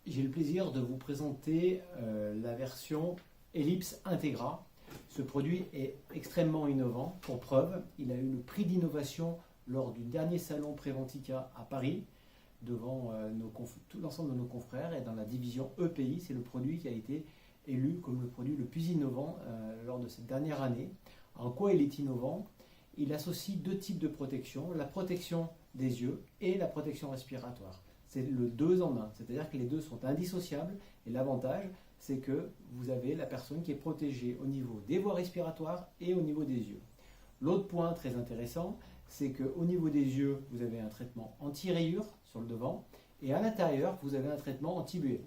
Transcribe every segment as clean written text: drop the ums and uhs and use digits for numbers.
J'ai le plaisir de vous présenter la version Ellipse Integra. Ce produit est extrêmement innovant. Pour preuve, il a eu le prix d'innovation lors du dernier salon Préventica à Paris, devant tout l'ensemble de nos confrères, et dans la division EPI, c'est le produit qui a été élu comme le produit le plus innovant lors de cette dernière année. En quoi il est innovant? Il associe deux types de protection, la protection des yeux et la protection respiratoire. C'est le deux en un, c'est-à-dire que les deux sont indissociables, et l'avantage, c'est que vous avez la personne qui est protégée au niveau des voies respiratoires et au niveau des yeux. L'autre point très intéressant, c'est qu'au niveau des yeux, vous avez un traitement anti-rayures sur le devant, et à l'intérieur, vous avez un traitement anti-buée.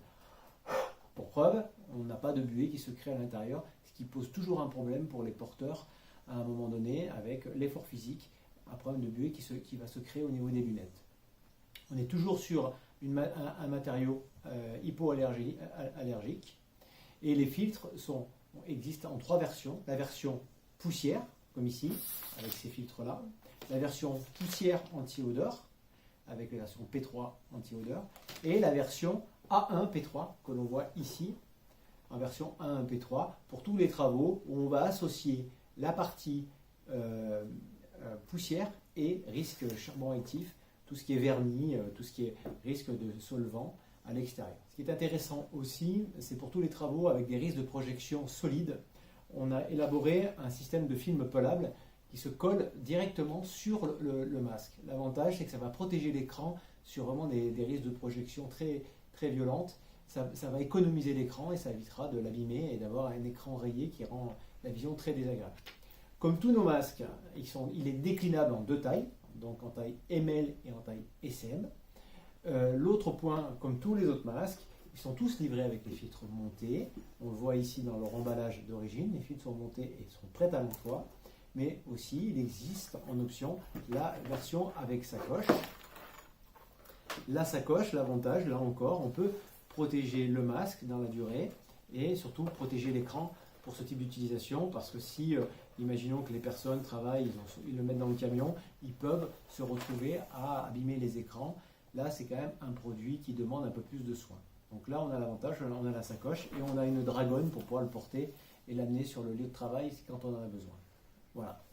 Pour preuve, on n'a pas de buée qui se crée à l'intérieur, ce qui pose toujours un problème pour les porteurs à un moment donné avec l'effort physique, un problème de buée qui va se créer au niveau des lunettes. On est toujours sur un matériau hypoallergique, et les filtres existent en trois versions. La version poussière, comme ici, avec ces filtres-là. La version poussière anti-odeur, avec la version P3 anti-odeur. Et la version A1 P3, que l'on voit ici, en version A1 P3, pour tous les travaux où on va associer la partie poussière et risque charbon actif, tout ce qui est vernis, tout ce qui est risque de solvant à l'extérieur. Ce qui est intéressant aussi, c'est pour tous les travaux avec des risques de projection solides, on a élaboré un système de film pelable qui se colle directement sur le masque. L'avantage, c'est que ça va protéger l'écran sur vraiment des risques de projection très, très violentes. Ça va économiser l'écran et ça évitera de l'abîmer et d'avoir un écran rayé qui rend la vision très désagréable. Comme tous nos masques, il est déclinable en deux tailles, donc en taille ML et en taille SM. L'autre point, comme tous les autres masques, ils sont tous livrés avec les filtres montés. On le voit ici dans leur emballage d'origine, les filtres sont montés et sont prêts à l'emploi. Mais aussi, il existe en option la version avec sacoche. La sacoche, l'avantage, là encore, on peut protéger le masque dans la durée et surtout protéger l'écran pour ce type d'utilisation, parce que si, imaginons que les personnes travaillent, ils le mettent dans le camion, ils peuvent se retrouver à abîmer les écrans. Là, c'est quand même un produit qui demande un peu plus de soin. Donc là, on a l'avantage, on a la sacoche et on a une dragonne pour pouvoir le porter et l'amener sur le lieu de travail quand on en a besoin. Voilà.